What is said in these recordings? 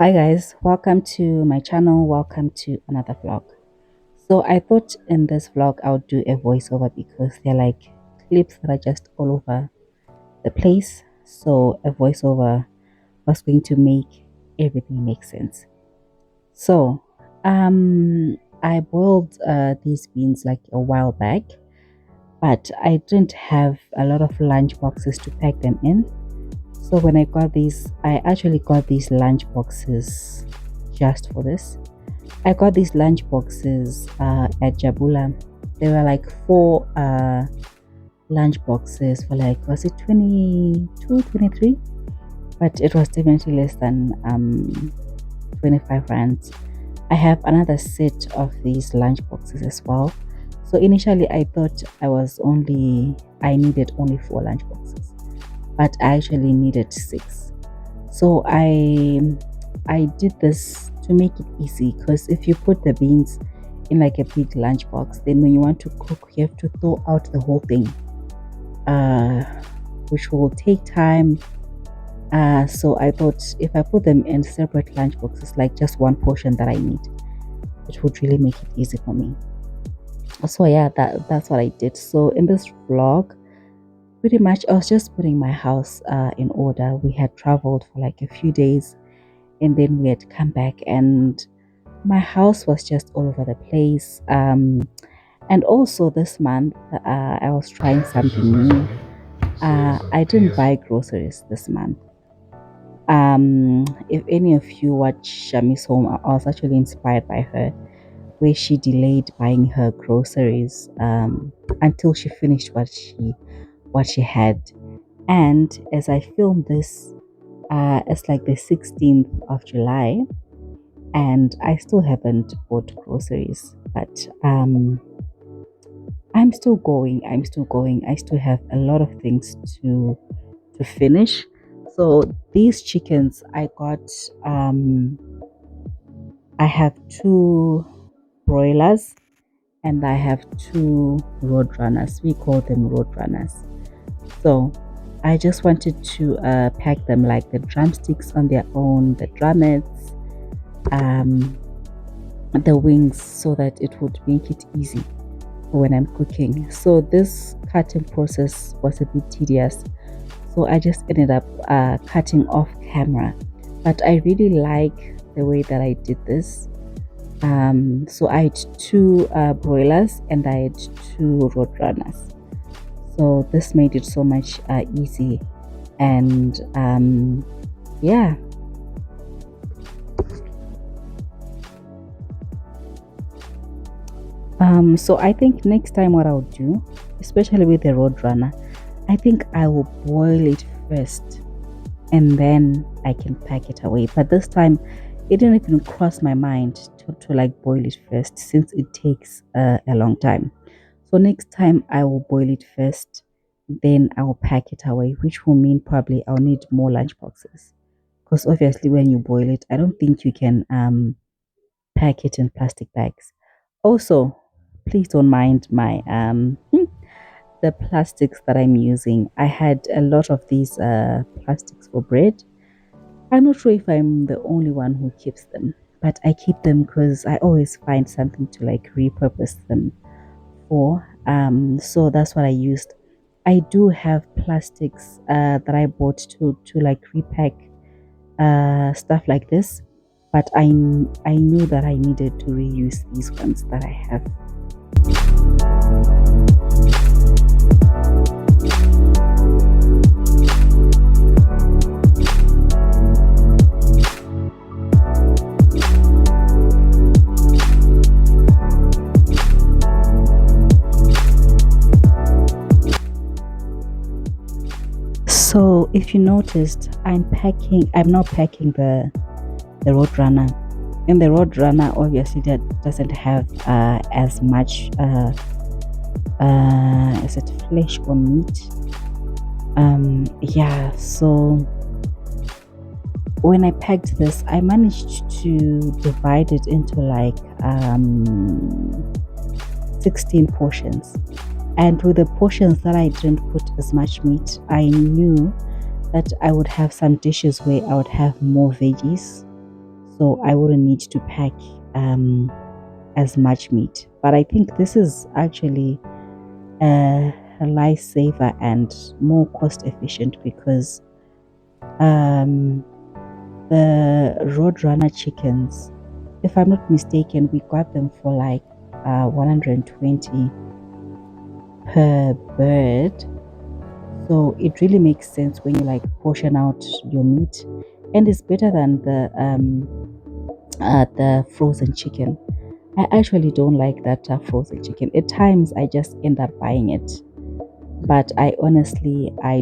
Hi guys, welcome to my channel. Welcome to another vlog. So I thought in this vlog I would do a voiceover because they're like clips that are just all over the place. So a voiceover was going to make everything make sense. So I boiled these beans like a while back, but I didn't have a lot of lunch boxes to pack them in. So when I got these, I actually got these lunch boxes just for this. I got these lunch boxes at Jabula. They were like four lunch boxes for like, was it 22, 23? But it was definitely less than 25 rands. I have another set of these lunch boxes as well. So initially I thought I needed only four lunch boxes, but I actually needed six. So I did this to make it easy because if you put the beans in like a big lunch box, then when you want to cook, you have to throw out the whole thing, uh, which will take time. So I thought if I put them in separate lunch boxes, like just one portion that I need, it would really make it easy for me. So yeah, that's what I did. So in this vlog, pretty much I was just putting my house in order. We had traveled for like a few days and then we had come back and my house was just all over the place. And also this month, I was trying something new. I didn't buy groceries this month. If any of you watch Shami's Home, I was actually inspired by her, where she delayed buying her groceries until she finished what she had. And as I filmed this, it's like the 16th of July, and I still haven't bought groceries. But I'm still going. I'm still going. I still have a lot of things to finish. So these chickens I got, I have two broilers and I have two road runners. We call them road runners. So I just wanted to pack them like the drumsticks on their own, the drumettes, um, the wings, so that it would make it easy when I'm cooking. So this cutting process was a bit tedious. So I just ended up cutting off camera. But I really like the way that I did this. So I had two broilers and I had two roadrunners. So this made it so much easy. And yeah. So I think next time what I'll do, especially with the roadrunner, I think I will boil it first and then I can pack it away. But this time, it didn't even cross my mind to like boil it first since it takes a long time. So next time I will boil it first, then I will pack it away, which will mean probably I'll need more lunch boxes. Because obviously, when you boil it, I don't think you can pack it in plastic bags. Also, please don't mind my the plastics that I'm using. I had a lot of these plastics for bread. I'm not sure if I'm the only one who keeps them, but I keep them because I always find something to like repurpose them for. So that's what I used. I do have plastics that I bought to like repack stuff like this, but I knew that I needed to reuse these ones that I have. So if you noticed, I'm not packing the Roadrunner. And the Roadrunner obviously that doesn't have as much is it flesh or meat? Yeah, so when I packed this, I managed to divide it into like 16 portions. And with the portions that I didn't put as much meat, I knew that I would have some dishes where I would have more veggies. so I wouldn't need to pack um, as much meat. But I think this is actually a lifesaver and more cost efficient because um, the Roadrunner chickens, if I'm not mistaken, we got them for like 120 per bird. So it really makes sense when you like portion out your meat, and it's better than the frozen chicken. I actually don't like that frozen chicken. At times, I just end up buying it, but I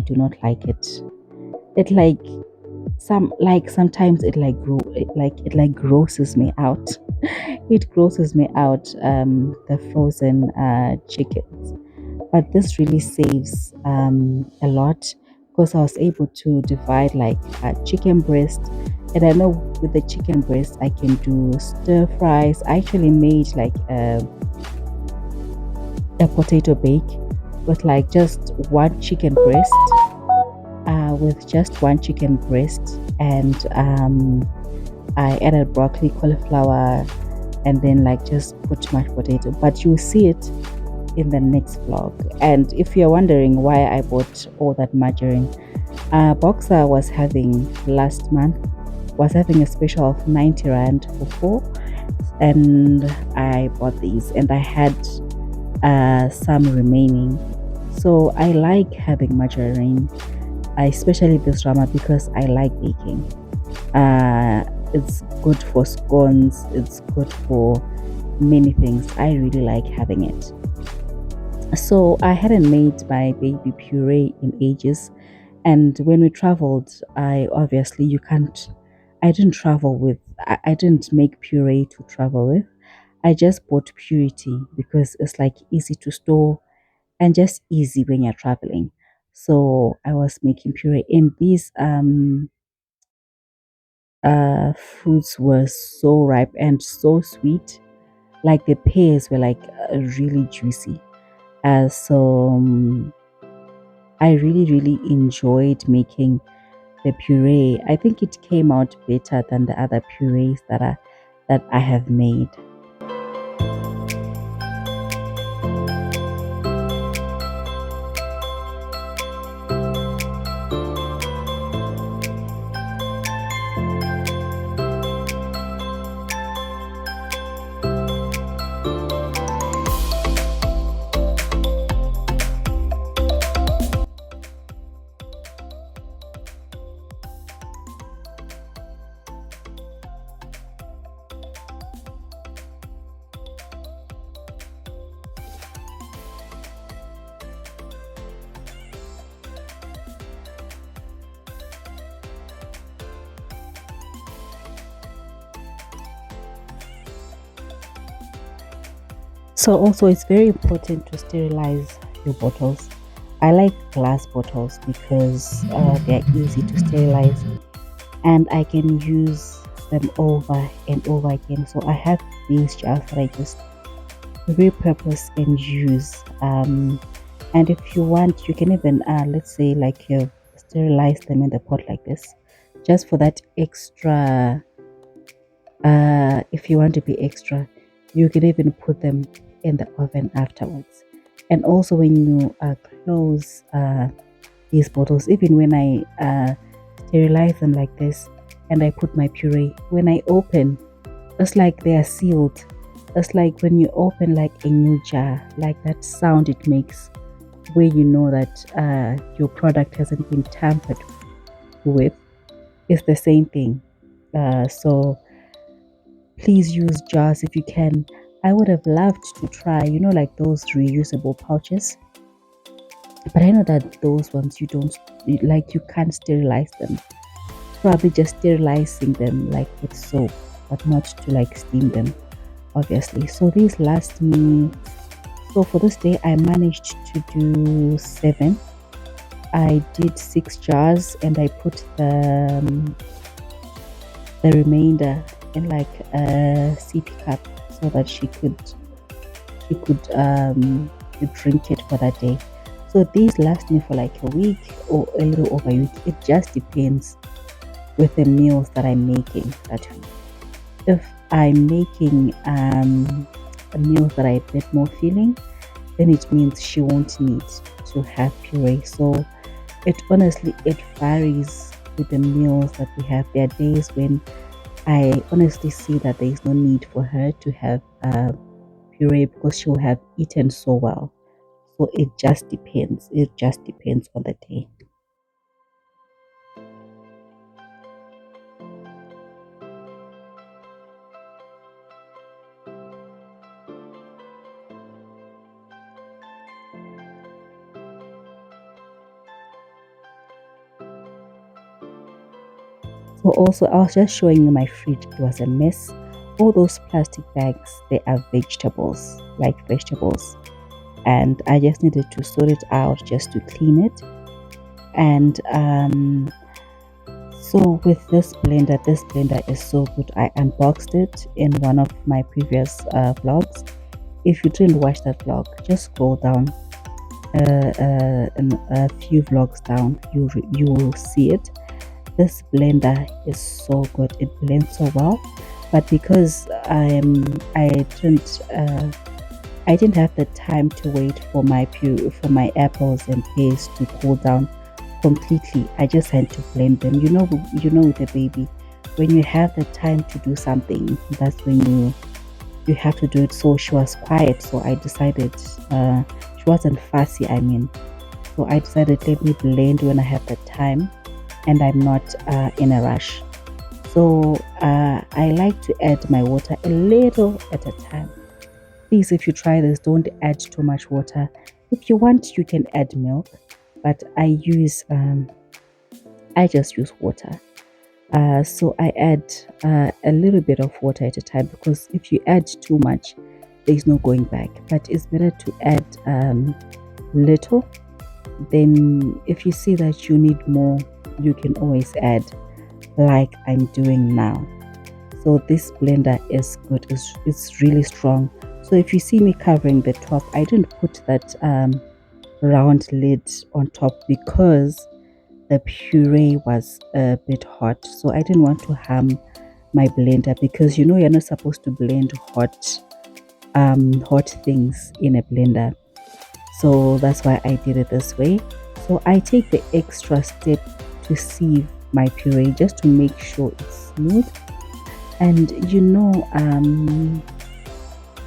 do not like it. It sometimes it like grosses me out. It grosses me out. The frozen chickens, but this really saves a lot because I was able to divide like a chicken breast, and I know with the chicken breast I can do stir fries. I actually made like a potato bake with like just one chicken breast, with just one chicken breast, and I added broccoli, cauliflower, and then like just put mashed potato. But you'll see it in the next vlog. And if you're wondering why I bought all that margarine, Boxer was having last month was having a special of 90 rand for four, and I bought these, and I had some remaining. So I like having margarine, especially this rama, because I like baking. It's good for scones, it's good for many things. I really like having it. So I hadn't made my baby puree in ages, and when we traveled, I obviously you can't. I didn't travel with. I didn't make puree to travel with. I just bought purity because it's like easy to store and just easy when you're traveling. So I was making puree, and these fruits were so ripe and so sweet. Like the pears were like really juicy. So I really enjoyed making the puree. I think it came out better than the other purees that I have made. So also it's very important to sterilize your bottles. I like glass bottles because they're easy to sterilize, and I can use them over and over again. So I have these jars that I just repurpose and use. And if you want, you can even let's say like you sterilize them in the pot like this, just for that extra. If you want to be extra, you can even put them in the oven afterwards. And also when you close these bottles, even when I sterilize them like this and I put my puree, when I open, it's like they are sealed. It's like when you open like a new jar, like that sound it makes, where you know that your product hasn't been tampered with. It's the same thing. So please use jars if you can. I would have loved to try, like those reusable pouches, but I know that those ones you can't sterilize them. Probably just sterilizing them like with soap, but not to like steam them, obviously. So these last me. So for this day, I managed to do 7. I did 6 jars, and I put the remainder in like a sippy cup so that she could drink it for that day. So these last me for like a week or a little over a week. It just depends with the meals that I'm making that week. if I'm making a meal that I a bit more filling, then it means she won't need to have puree. So it varies with the meals that we have. There are days when I honestly see that there is no need for her to have puree because she'll have eaten so well. So it just depends. It just depends on the day. So also, I was just showing you my fridge. It was a mess. All those plastic bags, they are vegetables, like vegetables. And I just needed to sort it out just to clean it. And so with this blender is so good. I unboxed it in one of my previous vlogs. If you didn't watch that vlog, just scroll down a few vlogs down. You will see it. This blender is so good. It blends so well. But because I didn't have the time to wait for my apples and pears to cool down completely. I just had to blend them. With a baby, when you have the time to do something, that's when you have to do it. So she was quiet. So I decided she wasn't fussy. I mean, so I decided let me blend when I have the time, and I'm not in a rush. So I like to add my water a little at a time. Please, if you try this, don't add too much water. If you want, you can add milk, but I just use water. So I add a little bit of water at a time because if you add too much, there's no going back. But it's better to add little. Then, if you see that you need more, you can always add, like I'm doing now. So this blender is good. It's really strong. So if you see me covering the top, I didn't put that round lid on top because the puree was a bit hot. So I didn't want to harm my blender because you're not supposed to blend hot things in a blender. So that's why I did it this way. So I take the extra step to sieve my puree just to make sure it's smooth. And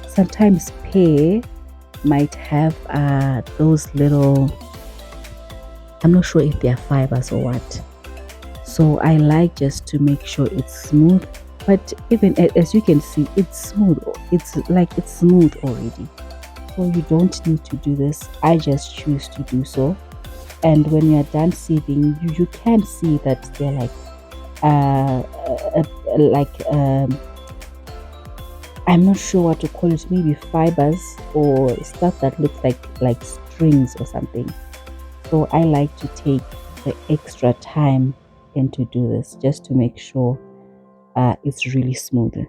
sometimes pear might have those little, I'm not sure if they're fibers or what. So I like just to make sure it's smooth. But even as you can see, it's smooth. It's smooth already. So you don't need to do this. I just choose to do so. And when you're done sieving, you can see that they're uh, uh, like I'm not sure what to call it, maybe fibers or stuff that looks like strings or something. So I like to take the extra time and to do this just to make sure it's really smooth.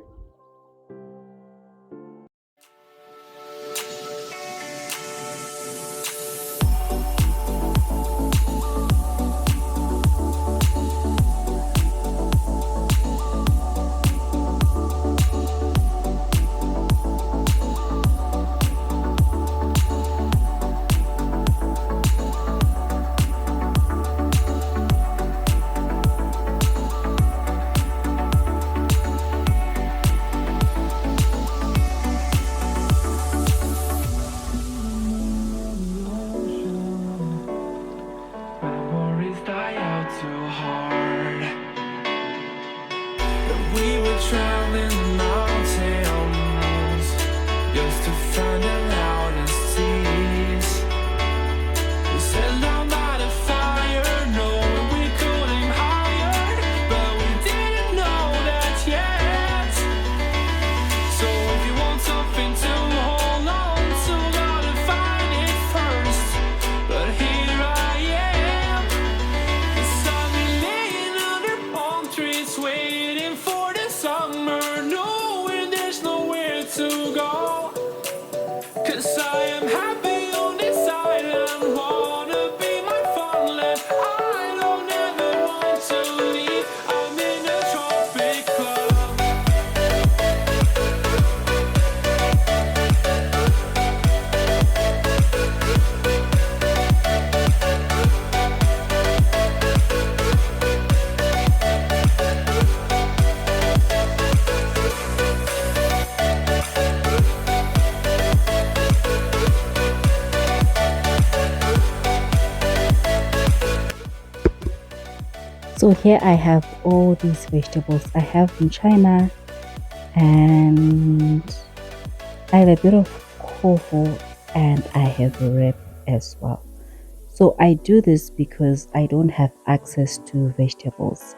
So here I have all these vegetables I have from China, and I have a bit of coho, and I have a wrap as well. So I do this because I don't have access to vegetables,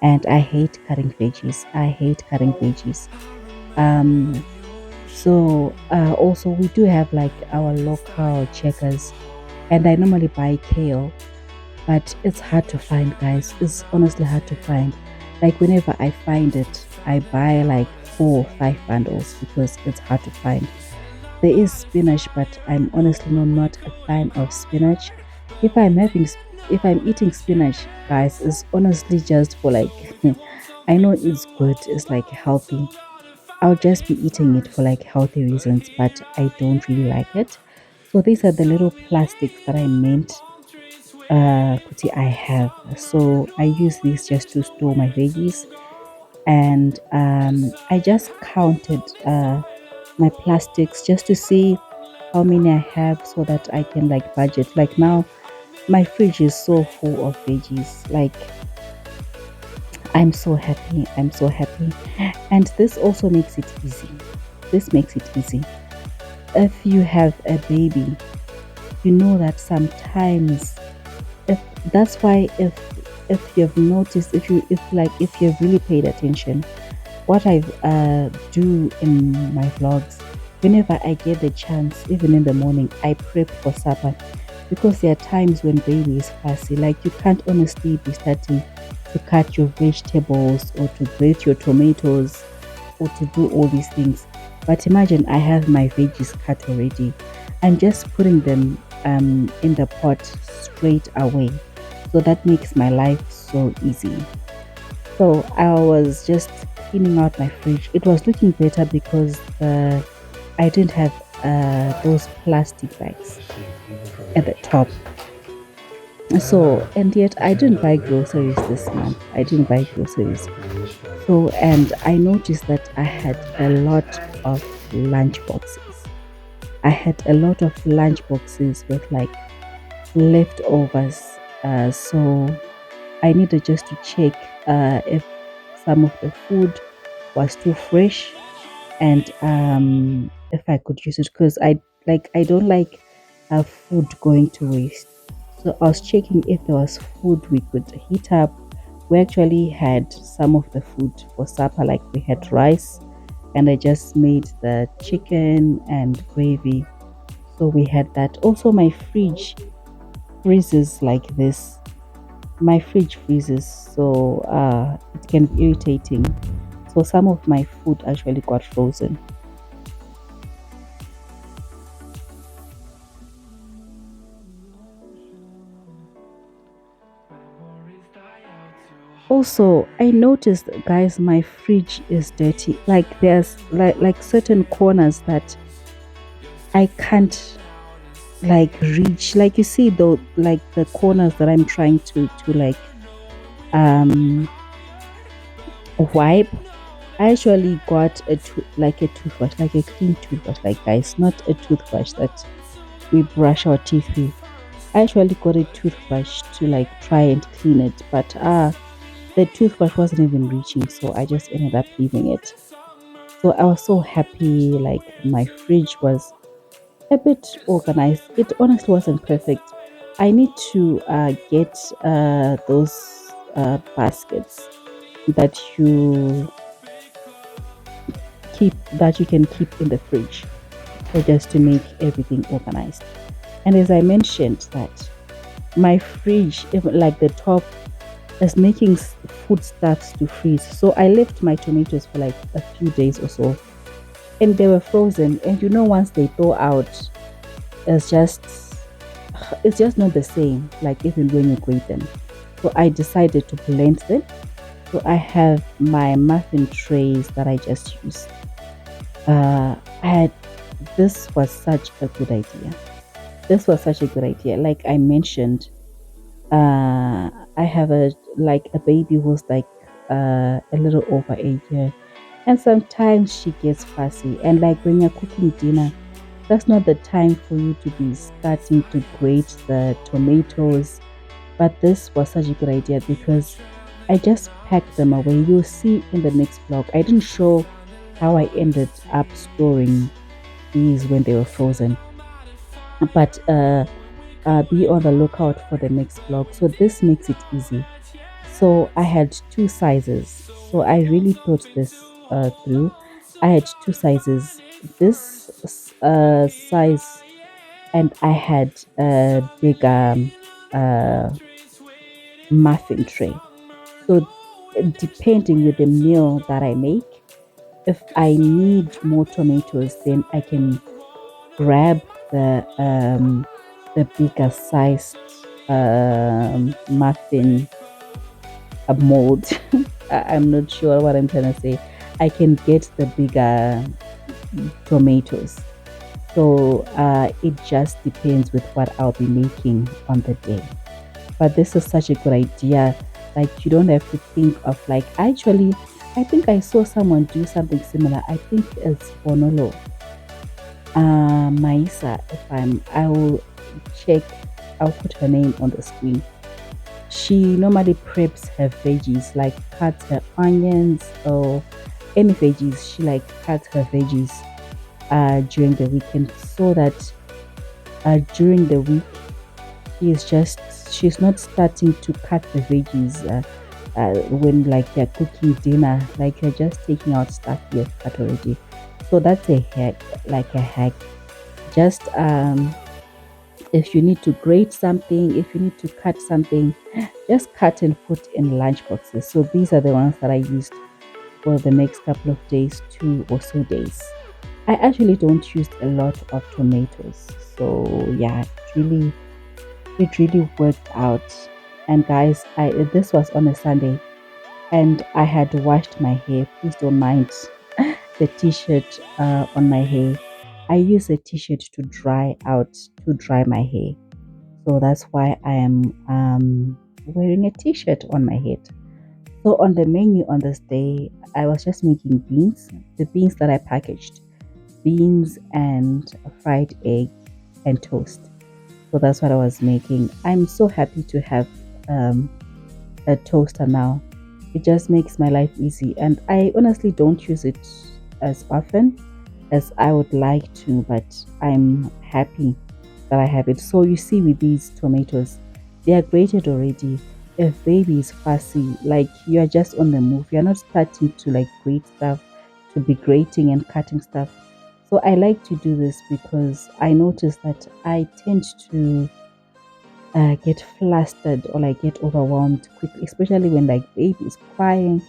and I hate cutting veggies. I hate cutting veggies. Um, also we do have like our local checkers, and I normally buy kale, but it's hard to find, guys. It's honestly hard to find. Like whenever I find it, I buy like 4 or 5 bundles because it's hard to find. There is spinach, but I'm honestly not a fan of spinach. If I'm having, if I'm eating spinach, guys, it's honestly just for like, I know it's good, it's like healthy. I'll just be eating it for like healthy reasons, but I don't really like it. So these are the little plastics that I meant kuti I have. So I use these just to store my veggies, and I just counted my plastics just to see how many I have so that I can like budget. Like now, my fridge is so full of veggies. Like I'm so happy. I'm so happy, and this also makes it easy. This makes it easy. If you have a baby, you know that sometimes if that's why if you've noticed, if you've really paid attention, what I do in my vlogs, whenever I get the chance, even in the morning, I prep for supper, because there are times when baby is fussy. Like you can't honestly be starting to cut your vegetables or to grate your tomatoes or to do all these things. But imagine I have my veggies cut already. I'm just putting them in the pot straight away. So that makes my life so easy. So I was just cleaning out my fridge. It was looking better because I didn't have those plastic bags at the top. So, and yet I didn't buy groceries this month. I didn't buy groceries. So, and I noticed that I had a lot of lunch boxes. I had a lot of lunch boxes with like leftovers. So I needed just to check if some of the food was too fresh, and if I could use it, because I don't like food going to waste. So I was checking if there was food we could heat up. We actually had some of the food for supper, like we had rice, and I just made the chicken and gravy. So we had that. Also, my fridge freezes like this. My fridge freezes, so it can be irritating. So some of my food actually got frozen. Also, I noticed, guys, my fridge is dirty. Like there's like certain corners that I can't like reach. Like you see though, like the corners that I'm trying to like um wipe. I actually got like a toothbrush, like a clean toothbrush, like guys, not a toothbrush that we brush our teeth with. I actually got a toothbrush to like try and clean it, but the toothbrush wasn't even reaching, so I just ended up leaving it. So I was so happy, like my fridge was a bit organized. It honestly wasn't perfect. I need to get those baskets that you can keep in the fridge, so just to make everything organized. And as I mentioned, that my fridge, even like the top, is making foodstuffs to freeze. So I left my tomatoes for like a few days or so, and they were frozen. And you know, once they thaw out, it's just it's just not the same. Like even when you grate them. So I decided to blend them. So I have my muffin trays that I just use. I had This was such a good idea. This was such a good idea. Like I mentioned, I have a baby who's like a little over a year, and sometimes she gets fussy. And like when you're cooking dinner, that's not the time for you to be starting to grate the tomatoes. But this was such a good idea because I just packed them away. You'll see in the next vlog. I didn't show how I ended up storing these when they were frozen, but be on the lookout for the next vlog. So this makes it easy. So I had two sizes. So I really thought this through. I had two sizes. This size, and I had a big muffin tray. So depending with the meal that I make, if I need more tomatoes, then I can grab the bigger sized muffin mold. I'm not sure what I'm trying to say. I can get the bigger tomatoes. So it just depends with what I'll be making on the day. But this is such a good idea. Like you don't have to think of like actually I think I saw someone do something similar. I think it's Bonolo. Maisa, if I will check, I'll put her name on the screen. She normally preps her veggies, like cuts her onions or any veggies. She like cuts her veggies during the weekend so that during the week she's not starting to cut the veggies when like you're cooking dinner, like you're just taking out stuff you've cut already. So that's a hack, like a hack. Just if you need to grate something, if you need to cut something, just cut and put in lunch boxes. So these are the ones that I used for the next couple of days, 2 or so days. I actually don't use a lot of tomatoes. So yeah, it really worked out. And guys, I this was on a Sunday and I had washed my hair. Please don't mind the t-shirt on my hair. I use a t-shirt to dry my hair. So that's why I am wearing a t-shirt on my head. So on the menu on this day, I was just making beans, the beans that I packaged, beans and a fried egg and toast. So that's what I was making. I'm so happy to have um, a toaster now. It just makes my life easy, and I honestly don't use it as often as I would like to, but I'm happy that I have it. So you see with these tomatoes, they are grated already. If baby is fussy, like you are just on the move, you're not starting to like grate stuff, to be grating and cutting stuff. So I like to do this because I notice that I tend to get flustered or like get overwhelmed quickly, especially when like baby is crying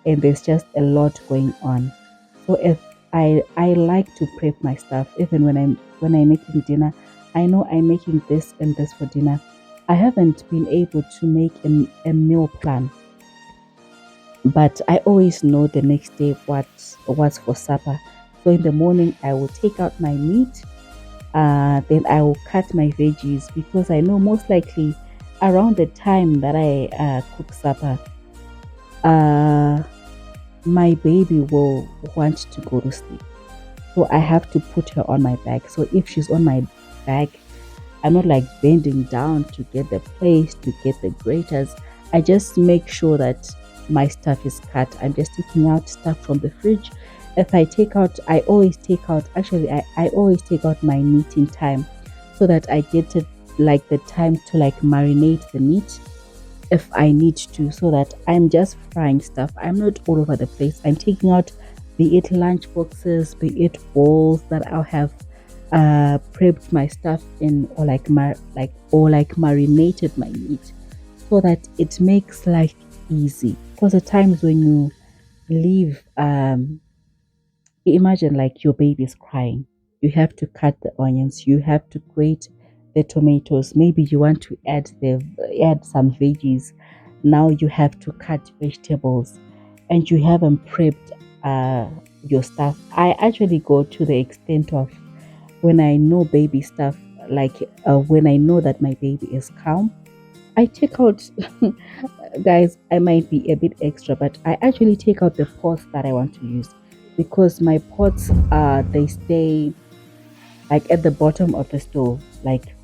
and there's just a lot going on. So if I like to prep my stuff, even when I'm making dinner, I know I'm making this and this for dinner. I haven't been able to make a meal plan, but I always know the next day what's for supper. So in the morning, I will take out my meat, then I will cut my veggies because I know most likely around the time that I cook supper, uh, my baby will want to go to sleep. So I have to put her on my back. So if she's on my back, I'm not like bending down to get the plates, to get the graters. I just make sure that my stuff is cut. I'm just taking out stuff from the fridge. If I take out, I always take out, actually, I always take out my meat in time so that I get it like the time to like marinate the meat if I need to, so that I'm just frying stuff. I'm not all over the place. I'm taking out, be it lunch boxes, be it bowls that I'll have prepped my stuff in, or like marinated my meat, so that it makes life easy. Because at times when you leave imagine like your baby is crying, you have to cut the onions, you have to grate the tomatoes, maybe you want to add some veggies, now you have to cut vegetables and you haven't prepped your stuff. I actually go to the extent of, when I know baby stuff, like when I know that my baby is calm, I take out guys, I might be a bit extra, but I actually take out the pots that I want to use, because my pots they stay like at the bottom of the stove, like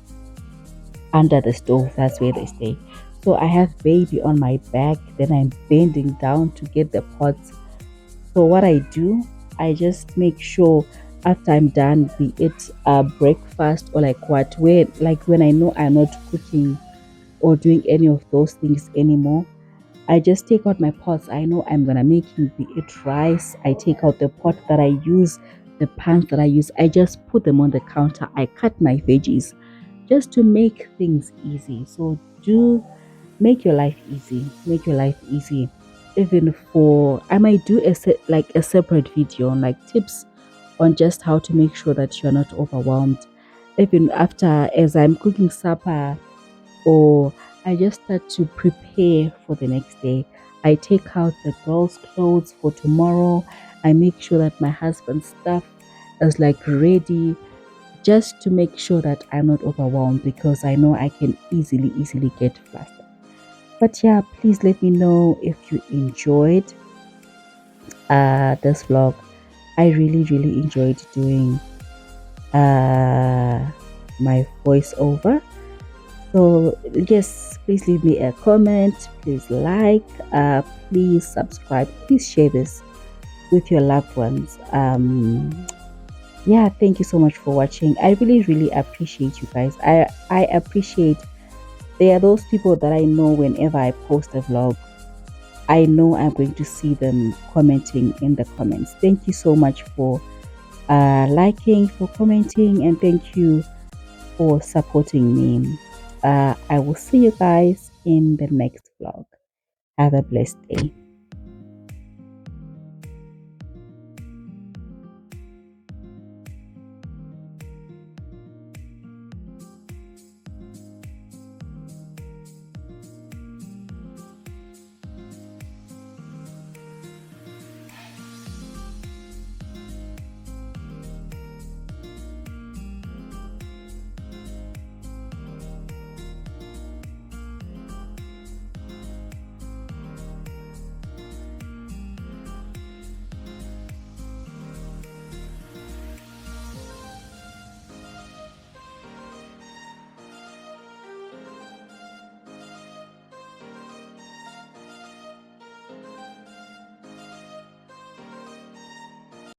under the stove. That's where they stay. So I have baby on my back, then I'm bending down to get the pots. So what I do, I just make sure after I'm done, be it breakfast or like what, where like when I know I'm not cooking or doing any of those things anymore, I just take out my pots. I know I'm gonna make be it rice. I take out the pot that I use, the pans that I use. I just put them on the counter. I cut my veggies just to make things easy. So do make your life easy. Make your life easy. Even for I might do like a separate video on like tips on just how to make sure that you're not overwhelmed. Even after as I'm cooking supper or I just start to prepare for the next day. I take out the girls' clothes for tomorrow. I make sure that my husband's stuff is like ready just to make sure that I'm not overwhelmed because I know I can easily get flustered. But yeah, please let me know if you enjoyed this vlog. I really enjoyed doing uh my voiceover. So yes, please leave me a comment, please like, please subscribe, please share this with your loved ones. Yeah, thank you so much for watching. I really appreciate you guys. I appreciate there are those people that I know whenever I post a vlog, I know I'm going to see them commenting in the comments. Thank you so much for liking, for commenting, and thank you for supporting me. I will see you guys in the next vlog. Have a blessed day.